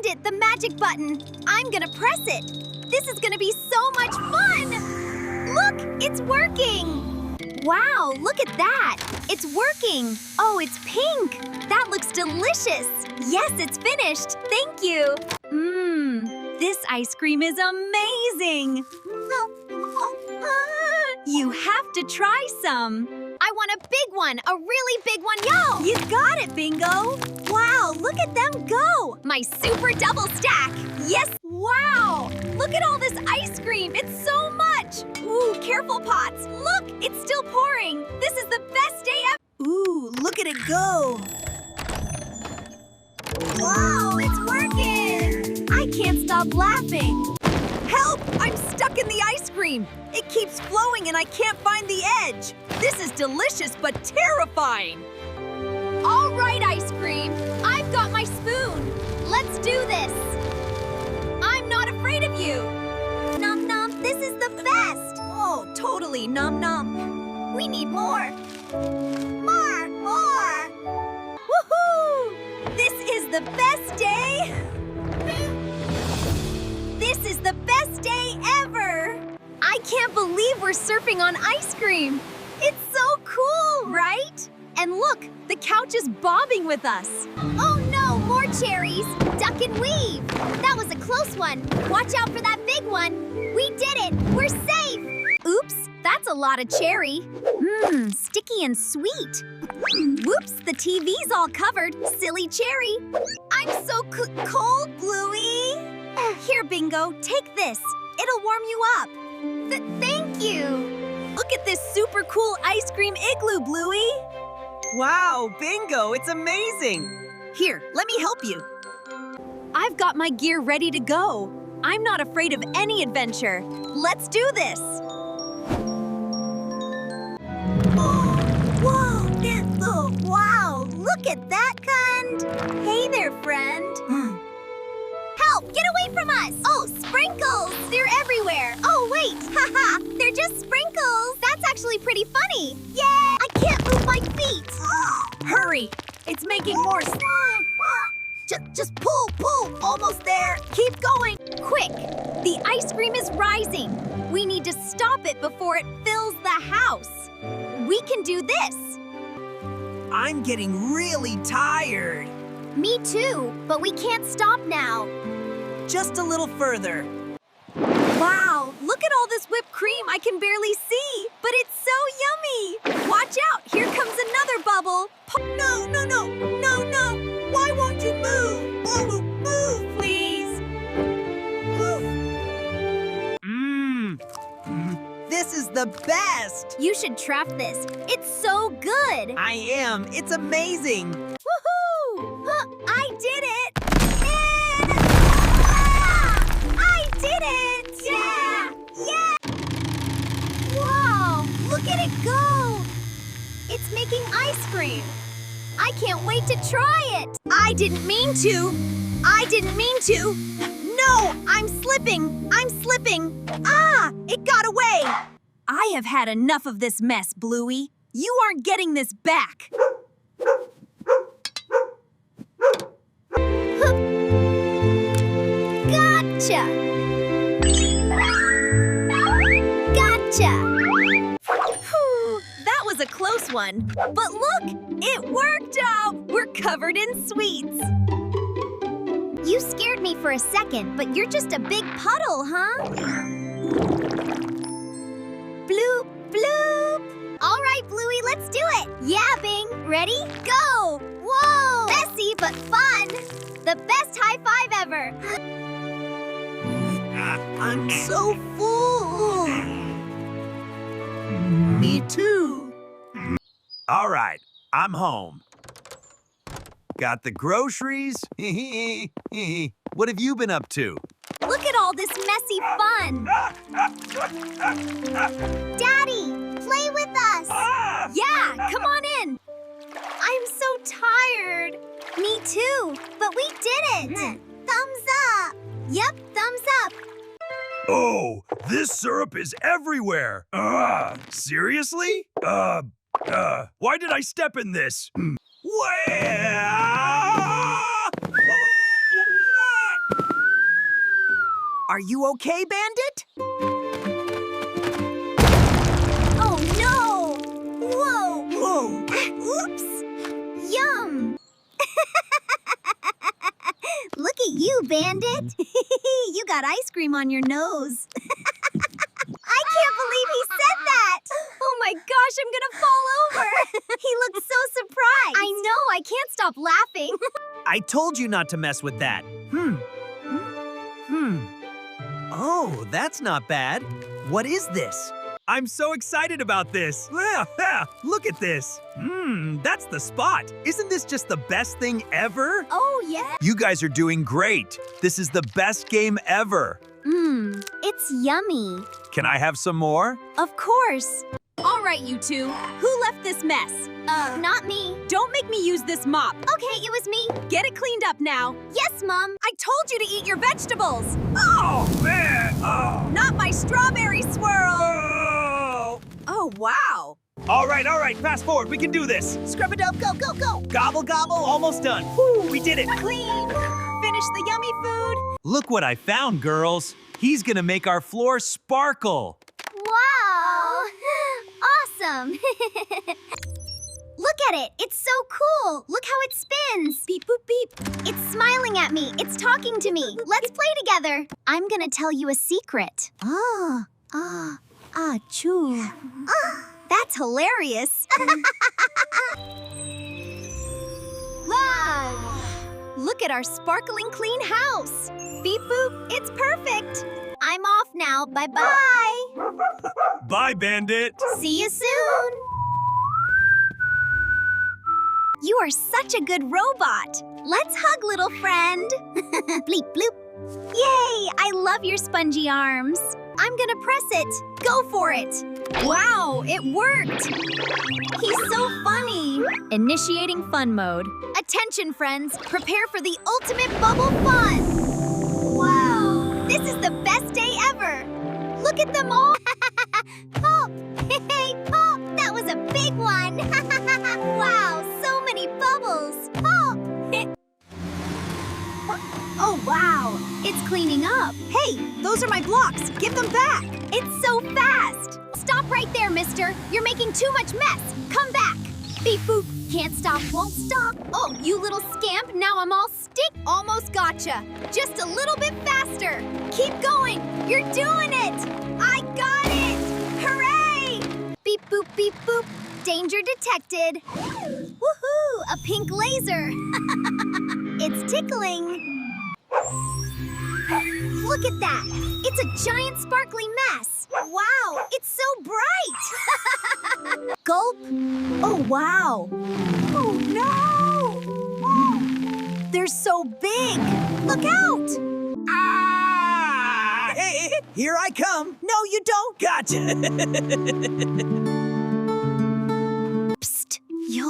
it, the magic button. I'm gonna press it. This is gonna be so much fun. Look, it's working. Wow, look at that. It's working. Oh, it's pink. That looks delicious. Yes, it's finished. Thank you. This ice cream is amazing. You have to try some. I want a big one, a really big one, yo! You got it, Bingo! Wow, look at them go! My super double stack! Yes! Wow! Look at all this ice cream! It's so much! Ooh, careful, Pots! Look, it's still pouring! This is the best day ever! Ooh, look at it go! Wow, it's working! I can't stop laughing! Help! I'm stuck in the ice cream! It keeps flowing and I can't find the edge! This is delicious but terrifying! All right, ice cream! I've got my spoon! Let's do this! I'm not afraid of you! Nom nom, this is the best! Oh, totally, nom nom! We need more! More! Woohoo! This is the best day! This is the best day ever! I can't believe we're surfing on ice cream! It's so cool, right? And look, the couch is bobbing with us. Oh no, more cherries! Duck and weave! That was a close one. Watch out for that big one. We did it! We're safe! Oops, that's a lot of cherry. Sticky and sweet. Whoops, the TV's all covered. Silly cherry. I'm so cold, Bluey. Here, Bingo, take this. It'll warm you up. Thank you. Look at this super cool ice cream igloo, Bluey. Wow, Bingo, it's amazing. Here, let me help you. I've got my gear ready to go. I'm not afraid of any adventure. Let's do this. Whoa, wow, look at that, cunt. Hey there, friend. Help, get away from us. Oh, sprinkles. They're everywhere. Oh, wait, haha, they're just sprinkles. That's actually pretty funny. Yay, I can't move my feet. Hurry, it's making more slime. Just pull, almost there. Keep going, quick. The ice cream is rising. We need to stop it before it fills the house. We can do this. I'm getting really tired. Me too, but we can't stop now. Just a little further. Wow, look at all this whipped cream I can barely see, but it's so yummy. Watch out, here comes another bubble. No. Why won't you move? Move, please. This is the best. You should try this. It's so good. I am. It's amazing. Woohoo! I did it! And... I did it! Yeah! Wow! Look at it go! It's making ice cream. I can't wait to try it. I didn't mean to. No! I'm slipping! Ah! It got away! I have had enough of this mess, Bluey. You aren't getting this back. Gotcha! Whew, that was a close one. But look, it worked out! We're covered in sweets. You scared me for a second, but you're just a big puddle, huh? Bloop, bloop. All right, Bluey, let's do it. Yeah, Bing. Ready? Go. Whoa. Messy, but fun. The best high five ever. I'm so full. Me too. All right, I'm home. Got the groceries? What have you been up to? Look at all this messy fun. Daddy, play with us. Yeah, come on in. I'm so tired. Me too, but we did it. Thumbs up. Yep, thumbs up. Oh, this syrup is everywhere. Seriously? Why did I step in this? Are you okay, Bandit? Oh no! Whoa! Whoa! Oops! Yum! Look at you, Bandit! You got ice cream on your nose. I can't believe he said that! Oh my gosh, I'm gonna fall over! He looks so surprised! I know, I can't stop laughing. I told you not to mess with that. Oh, that's not bad. What is this? I'm so excited about this. Look at this. That's the spot. Isn't this just the best thing ever? Oh, yeah? You guys are doing great. This is the best game ever. It's yummy. Can I have some more? Of course. All right, you two. Who left this mess? Not me. Don't make me use this mop. Okay, it was me. Get it cleaned up now. Yes, Mom. I told you to eat your vegetables. Oh, man. Oh. Not my strawberry swirl. Oh, wow. All right. Fast forward. We can do this. Scrub it up, go, go, go! Gobble, gobble. Almost done. Woo, we did it. Clean. Finish the yummy food. Look what I found, girls. He's gonna make our floor sparkle. Wow! Awesome! Look at it! It's so cool! Look how it spins! Beep, boop, beep. It's smiling at me! It's talking to me! Let's play together! I'm gonna tell you a secret. Choo. That's hilarious! Wow! Look at our sparkling clean house! Beep boop, it's perfect! I'm off now, bye-bye! Bye, Bandit. See you soon! You are such a good robot! Let's hug, little friend! Bleep bloop! Yay! I love your spongy arms! I'm gonna press it! Go for it! Wow, it worked! He's so funny! Initiating fun mode. Attention, friends! Prepare for the ultimate bubble fun! Wow! This is the best day ever! Look at them all! Pop! Hey, Pop! That was a big one! Wow, so many bubbles! Pop! Oh, wow! It's cleaning up! Hey, those are my blocks. Give them back. It's so fast! Stop right there, mister! You're making too much mess! Come back! Beep boop! Can't stop, won't stop! Oh, you little scamp, now I'm all stick! Almost gotcha! Just a little bit faster! Keep going! You're doing it! I got it! Hooray! Beep boop, beep boop! Danger detected! Woohoo! A pink laser! It's tickling! Look at that! It's a giant sparkly mess! Wow! It's so bright! Gulp! Oh, wow! Oh, no! They're so big! Look out! Ah! Hey, here I come. No, you don't. Gotcha. Psst! Yo!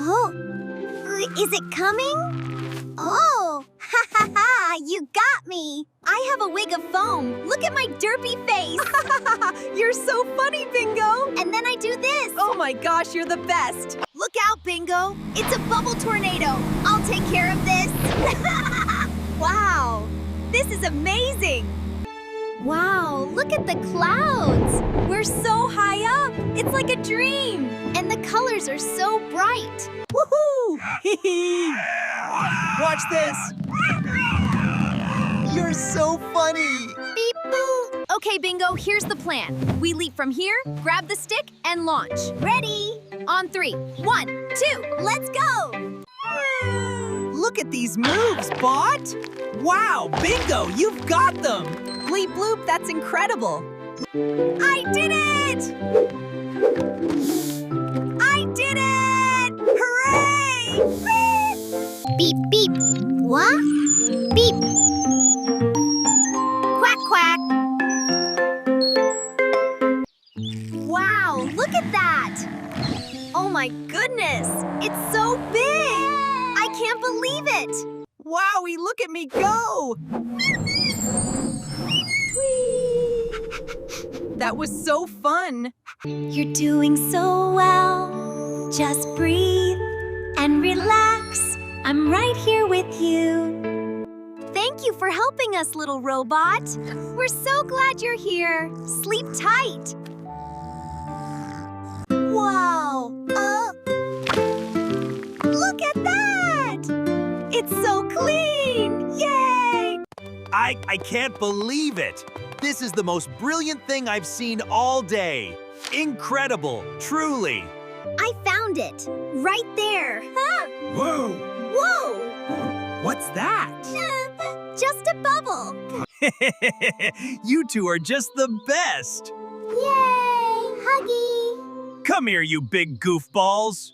Oh! Is it coming? Oh! Ha ha ha! You got me! I have a wig of foam. Look at my derpy face! You're so funny, Bingo. And then I do this! Oh my gosh, you're the best. Look out, Bingo! It's a bubble tornado! I'll take care of this! Wow, this is amazing. Wow, look at the clouds! We're so high up. It's like a dream. And the colors are so bright! Woohoo! Watch this. You're so funny. Beep boop! Okay, Bingo, here's the plan. We leap from here, grab the stick, and launch. Ready? On 3. 1, 2. Let's go! Look at these moves, Bot. Wow, Bingo, you've got them. Bleep bloop, that's incredible. I did it! I did it! Hooray! Beep, beep. What? Beep. Quack, quack. Wow, look at that! Oh my goodness, it's so big. I can't believe it! Wowie, look at me go. That was so fun. You're doing so well. Just breathe and relax. I'm right here with you. Thank you for helping us, little robot. We're so glad you're here. Sleep tight. Wow! Look at that! It's so clean! Yay! I can't believe it. This is the most brilliant thing I've seen all day. Incredible, truly. I found it. Right there. Whoa! Whoa! What's that? Just a bubble. You two are just the best. Yay! Huggy! Come here, you big goofballs.